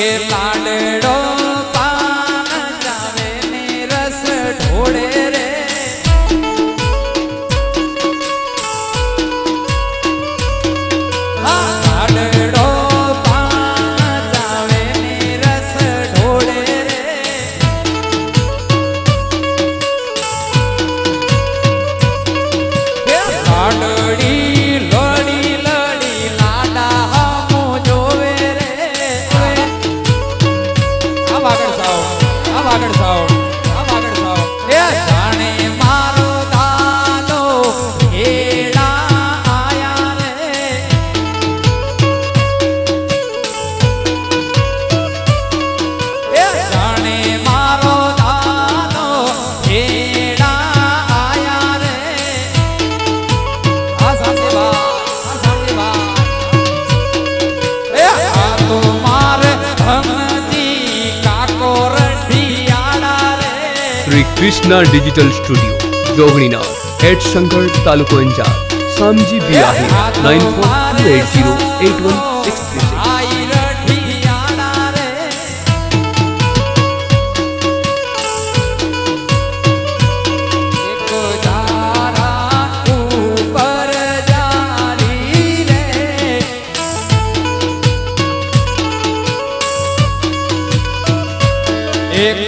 એ લાડડો પાન જાવે ને રસ ઢોળે રે લાડડો પાન જાવે ને રસ ઢોળે રે લાડડી લડી લડી લાડા હમો જોવે રે આ વાગડ સાવ એ જાણે મારો દાદો એડા આયા રે એ જાણે મારો દાદો એડા આયા રે આ સાસેવા એ આ તો મારે ધનજી કાકો રઢિયાળા રે श्री कृष्णा डिजिटल स्टूडियो जोगणीना हेड शंकर तालुको अंजार सामजी बियाही 9428081636 આઈ રઢિયાળા રે એક ધારા ઉપર જારી રે એક